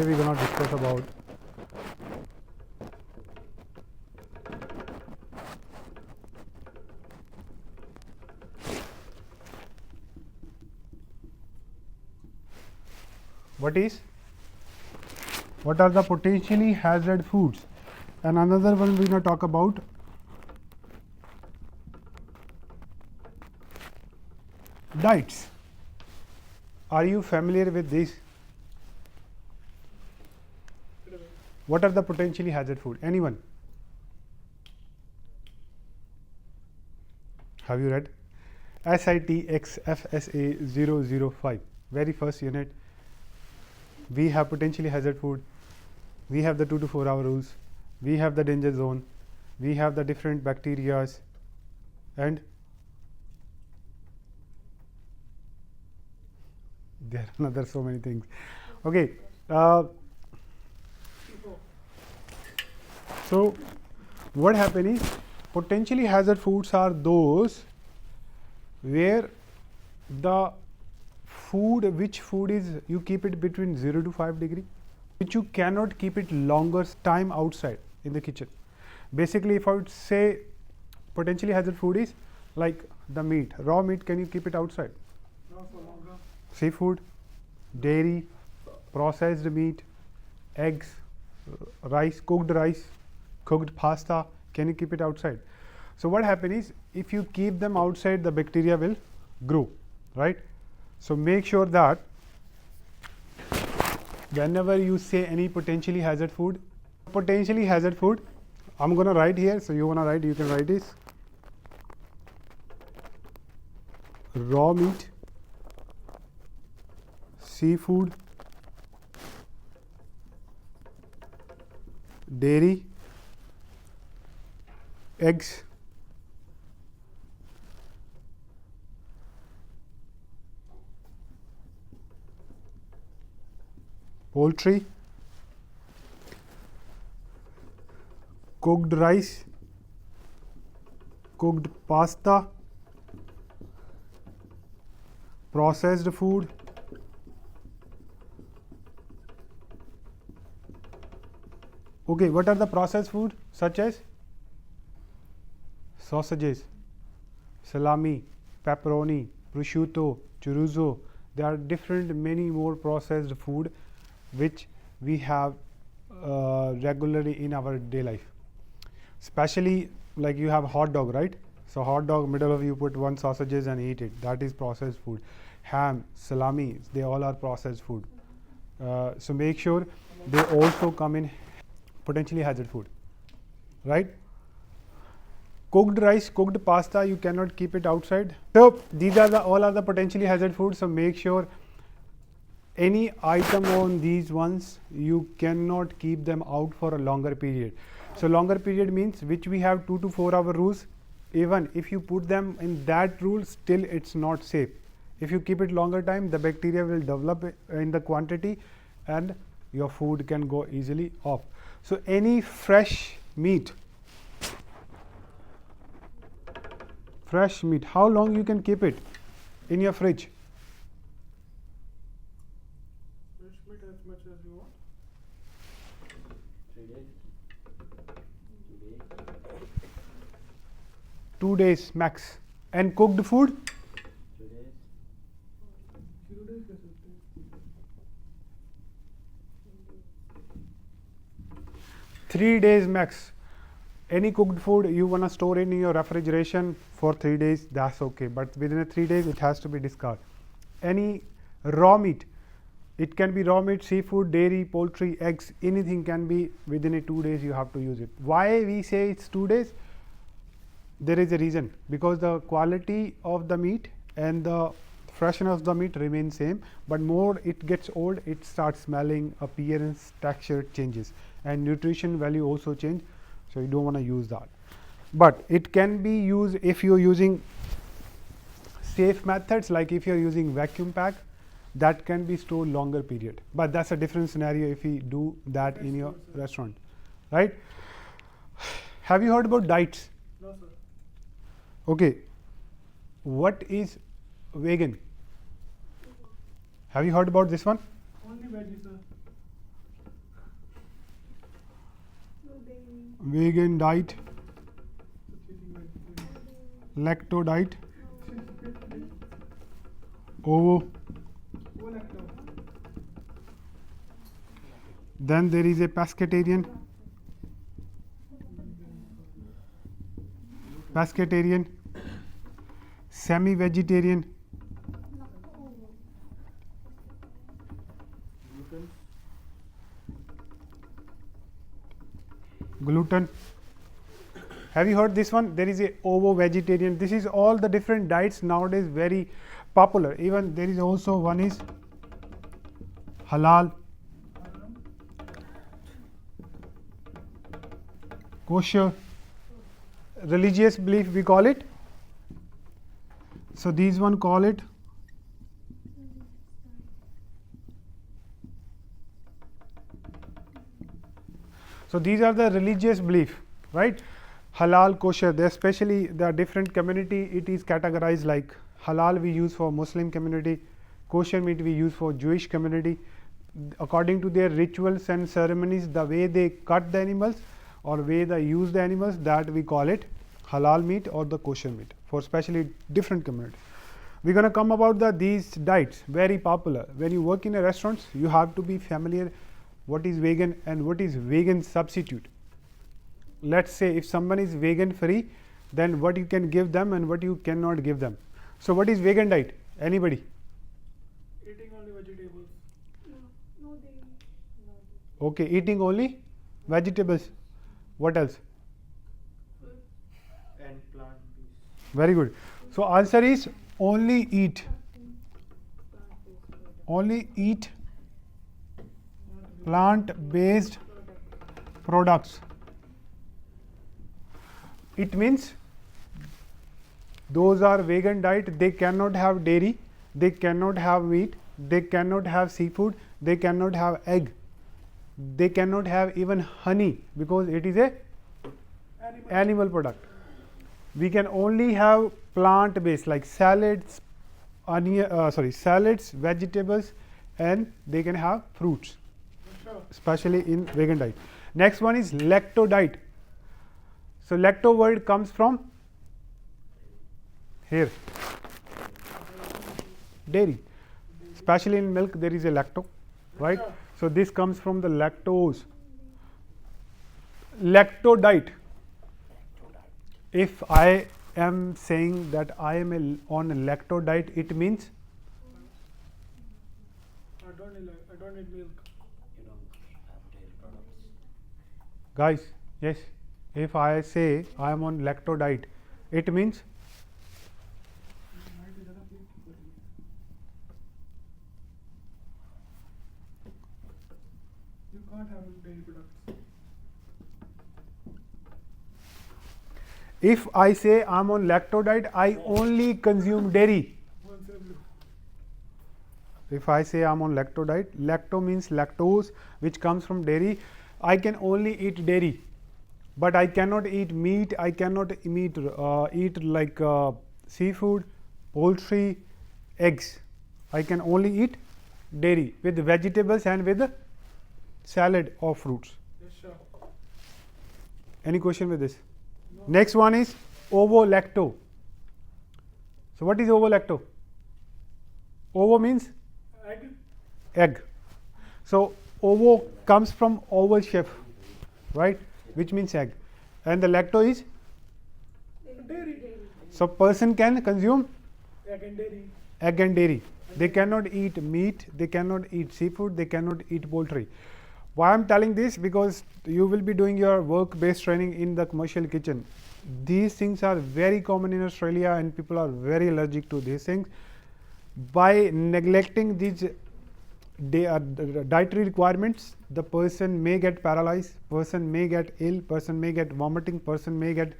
We're gonna discuss about what are the potentially hazard foods, and another one we're gonna talk about diets. Are you familiar with these? What are the potentially hazard food? Anyone? Have you read SITXFSA 005, very first unit? We have potentially hazard food, we have the 2 to 4 hour rules, we have the danger zone, we have the different bacterias, and there are another so many things. Okay, so what happens is potentially hazard foods are those where the which food is you keep it between 0 to 5 degree, which you cannot keep it longer time outside in the kitchen. Basically, if I would say potentially hazard food is like the meat, raw meat, can you keep it outside? Not for longer. Seafood, dairy, processed meat, eggs, rice, cooked pasta, can you keep it outside? So what happens is if you keep them outside, the bacteria will grow, right? So make sure that whenever you say any potentially hazard food, I'm gonna write here, so you wanna write, you can write this: raw meat, seafood, dairy, eggs, poultry, cooked rice, cooked pasta, processed food, okay, what are the processed food? Such as sausages, salami, pepperoni, prosciutto, chorizo. There are different many more processed food which we have regularly in our day life. Especially like you have hot dog, right? So hot dog, middle of you put one sausages and eat it. That is processed food. Ham, salami, they all are processed food. So make sure they also come in potentially hazard food, right? Cooked rice, cooked pasta, you cannot keep it outside. So these are all are the potentially hazard foods. So make sure any item on these ones you cannot keep them out for a longer period. So longer period means which we have 2 to 4 hour rules. Even if you put them in that rule, still it's not safe. If you keep it longer time, the bacteria will develop in the quantity and your food can go easily off. So any fresh meat, how long you can keep it in your fridge? Fresh meat as much as you want. 3 days. 2 days max. And cooked food? 2 days. 0 days ka sakte hain. 3 days max. Any cooked food you want to store in your refrigeration for 3 days, that's okay. But within 3 days, it has to be discarded. Any raw meat, it can be raw meat, seafood, dairy, poultry, eggs, anything can be within 2 days you have to use it. Why we say it's 2 days? There is a reason, because the quality of the meat and the freshness of the meat remain same, but more it gets old, it starts smelling, appearance, texture changes, and nutrition value also change. So you don't want to use that. But it can be used if you're using safe methods, like if you're using vacuum pack, that can be stored longer period. But that's a different scenario if you do that in your restaurant, right? Have you heard about diets? No, sir. Okay. What is vegan? Have you heard about this one? Only veggie, sir. vegan diet, Eating vegetarian. lacto diet, ovo. All lacto. Then there is a pescatarian, semi-vegetarian, gluten. Have you heard this one? There is a ovo vegetarian. This is all the different diets nowadays very popular. Even there is also one is halal, kosher, religious belief we call it. So these one call it so these are the religious belief, right? Halal, kosher, they especially the different community it is categorized like halal we use for Muslim community, kosher meat we use for Jewish community. According to their rituals and ceremonies, the way they cut the animals or way they use the animals, that we call it halal meat or the kosher meat for especially different communities. We're going to come about these diets, very popular. When you work in a restaurant, you have to be familiar what is vegan and what is vegan substitute. Let's say if someone is vegan free, then what you can give them and what you cannot give them. So what is vegan diet? Anybody? Eating only vegetables. No dairy. Okay, eating only vegetables. What else? And plant-based. Very good. So answer is only eat plant-based products. It means those are vegan diet. They cannot have dairy, they cannot have meat, they cannot have seafood, they cannot have egg, they cannot have even honey because it is a animal product. We can only have plant based like salads, salads, vegetables, and they can have fruits, Sure. especially in vegan diet. Next one is lacto diet. So lacto word comes from here, dairy. Especially in milk there is a lacto, right? So this comes from the lactose. Lacto diet. If I am saying that I am on a lacto diet, it means I don't need milk. You don't have dairy products. guys, yes, if I say I am on lacto diet, it means You can't have dairy products. if I say I am on lacto diet, I only consume dairy. One cell blue. If I say I am on lacto diet, lacto means lactose, which comes from dairy. I can only eat dairy, but I cannot eat meat. I cannot eat like seafood, poultry, eggs. I can only eat dairy with vegetables and with salad or fruits. Yes, sure. Any question with this? No. Next one is ovo-lacto. So what is ovo-lacto? Ovo means Egg. egg. So ovo comes from oval shape, right? Which means egg. And the lacto is, Dairy. so person can consume Egg and dairy. egg and dairy. They cannot eat meat, they cannot eat seafood, they cannot eat poultry. Why I'm telling this? Because you will be doing your work-based training in the commercial kitchen. These things are very common in Australia and people are very allergic to these things. By neglecting these dietary requirements, the person may get paralyzed, person may get ill, person may get vomiting, person may get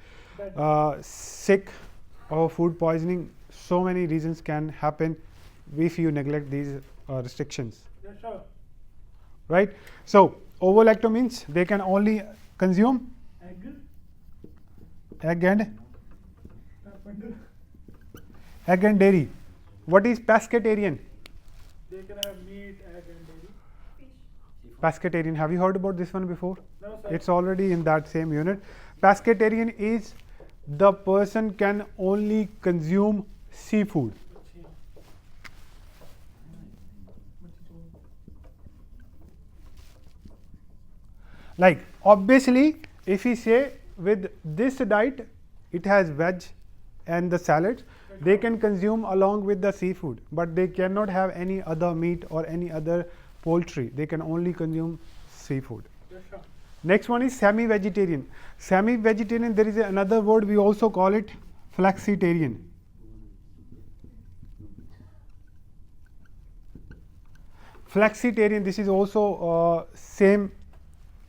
sick or food poisoning. So many reasons can happen if you neglect these restrictions, Yes, sure. right? So ovo-lacto means they can only consume Egg. egg and Bundle. dairy. What is pescatarian? They can have meat, egg and dairy. Fish. Pescatarian. Have you heard about this one before? No, sir. It's already in that same unit. Pescatarian is the person can only consume seafood. Like obviously, if we say with this diet, it has veg and the salads, they can consume along with the seafood, but they cannot have any other meat or any other poultry. They can only consume seafood. Yes, sir. Next one is semi-vegetarian. Semi-vegetarian, there is another word, we also call it flexitarian. Flexitarian, this is also same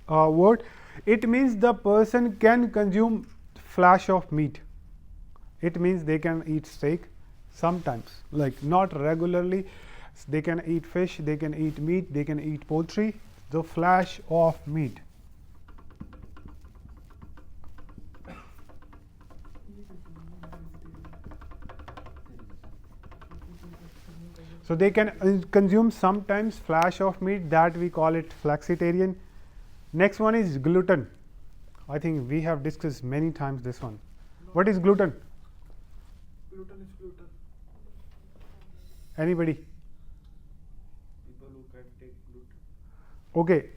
word. It means the person can consume flesh of meat. It means they can eat steak sometimes, like not regularly. They can eat fish, they can eat meat, they can eat poultry, the flesh of meat. So they can consume sometimes flesh of meat, that we call it flexitarian. Next one is gluten. I think we have discussed many times this one. What is gluten? Gluten is gluten. Anybody? People who can take gluten. Okay.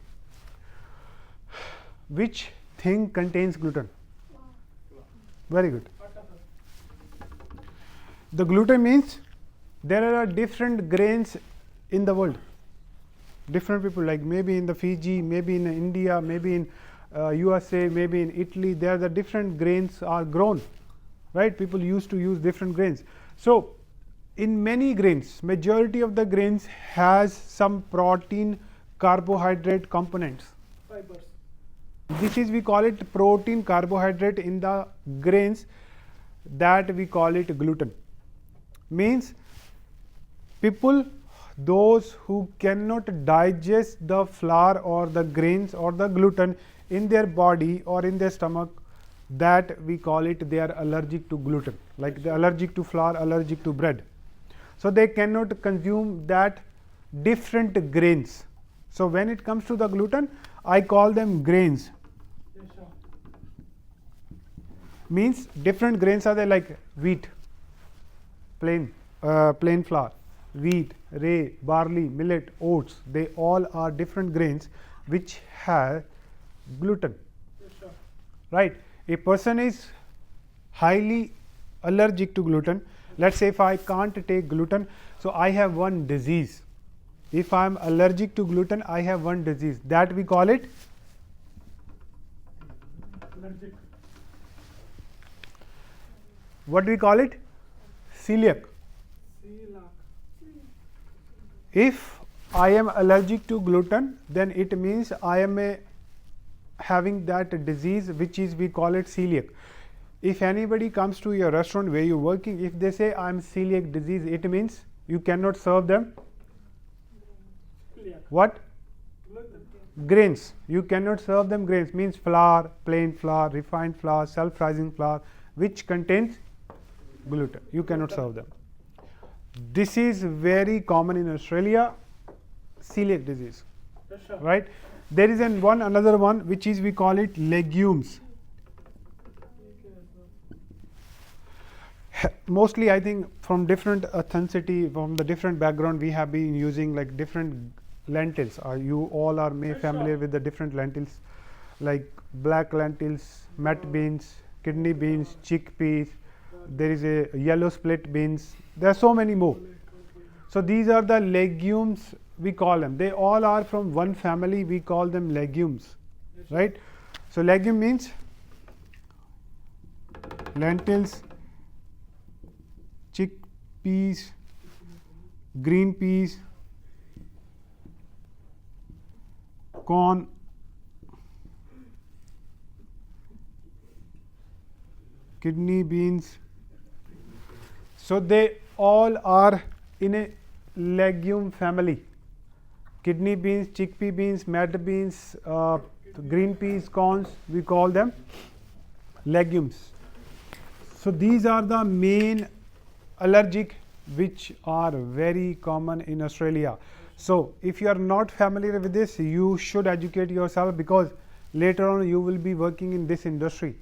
Which thing contains gluten? Very good. Atta, sir. The gluten means there are different grains in the world. Different people, like maybe in the Fiji, maybe in India, maybe in USA, maybe in Italy, there the different grains are grown, right? People used to use different grains. So in many grains, majority of the grains has some protein, carbohydrate components. Fibers. This is, we call it protein, carbohydrate in the grains, that we call it gluten. Means people, those who cannot digest the flour or the grains or the gluten in their body or in their stomach, that we call it they are allergic to gluten, like they are allergic to flour, allergic to bread. So they cannot consume that different grains. So when it comes to the gluten, I call them grains. Yes, sir. Means different grains are there, like wheat, plain flour, wheat, rye, barley, millet, oats. They all are different grains which have gluten, Yes, sir. right? A person is highly allergic to gluten. Let's say if I can't take gluten, so I have one disease. If I am allergic to gluten, I have one disease, that we call it Allergic. what do we call it? Celiac. Celiac. If I am allergic to gluten, then it means I am having that disease, which is, we call it celiac. If anybody comes to your restaurant where you're working, if they say I am celiac disease, it means you cannot serve them Celiac. what? Gluten. Grains. You cannot serve them grains, means flour, plain flour, refined flour, self-rising flour, which contains gluten. You cannot serve them. This is very common in Australia, celiac disease, Yes, sir. right? There is another one which is, we call it legumes. Mostly I think from different ethnicity, from the different background, we have been using like different lentils. You all are Yes, familiar sir. with the different lentils, like black lentils, met beans, kidney beans, chickpeas. There is a yellow split beans. There are so many more. So these are the legumes, we call them. They all are from one family. We call them legumes, Yes, sir. right? So legume means lentils, chickpeas, green peas, corn, kidney beans. So they all are in a legume family. Kidney beans, chickpea beans, mad beans, green peas, corns, we call them legumes. So these are the main allergic which are very common in Australia. So if you are not familiar with this, you should educate yourself, because later on you will be working in this industry.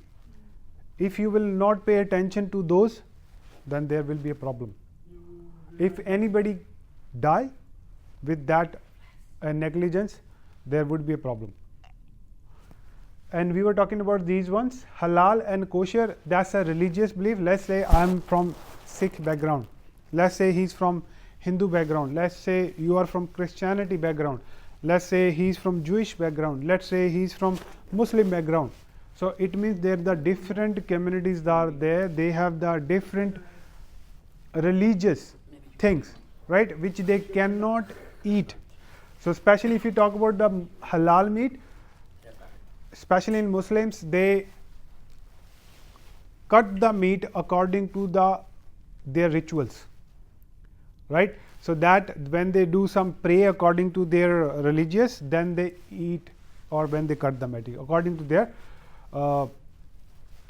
If you will not pay attention to those, then there will be a problem. If anybody die with that negligence, there would be a problem. And we were talking about these ones, halal and kosher. That's a religious belief. Let's say I'm from Sikh background. Let's say he's from Hindu background. Let's say you are from Christianity background. Let's say he's from Jewish background. Let's say he's from Muslim background. So it means that the different communities are there. They have the different religious things, right, which they cannot eat. So especially if you talk about the halal meat, especially in Muslims, they cut the meat according to their rituals, right? So that when they do some pray according to their religious, then they eat, or when they cut the meat according to their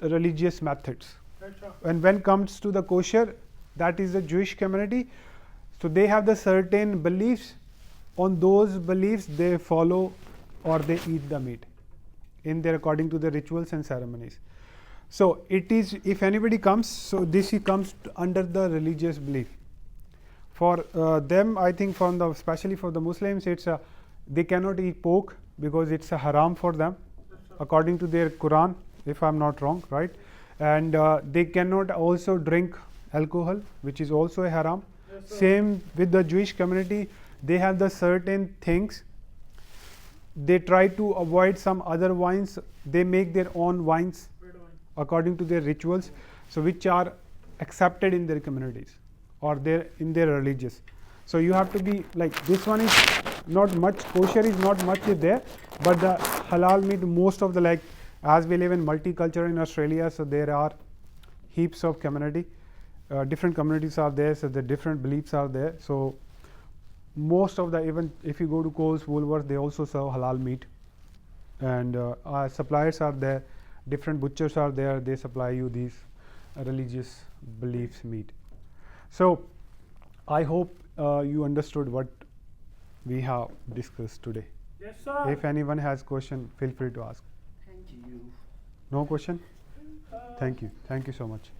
religious methods. And when comes to the kosher, that is the Jewish community. So they have the certain beliefs. On those beliefs they follow, or they eat the meat in their according to the rituals and ceremonies. So it is, if anybody comes, so this comes under the religious belief. For them, I think from the, especially for the Muslims, it's a, they cannot eat pork because it's a haram for them according to their Quran, if I'm not wrong, right? And they cannot also drink alcohol, which is also a haram. Same with the Jewish community. They have the certain things. They try to avoid some other wines. They make their own wines according to their rituals, so which are accepted in their communities or in their religious. So you have to be like, this one is not much, kosher is not much there, but the halal meat, most of the, like, as we live in multicultural in Australia, so there are heaps of community, different communities are there, so the different beliefs are there. So most of the, even if you go to Coles, Woolworths, they also serve halal meat, and suppliers are there, different butchers are there, they supply you these religious beliefs meat. So I hope you understood what we have discussed today. Yes, sir. If anyone has question, feel free to ask. Thank you. No question? Thank you so much.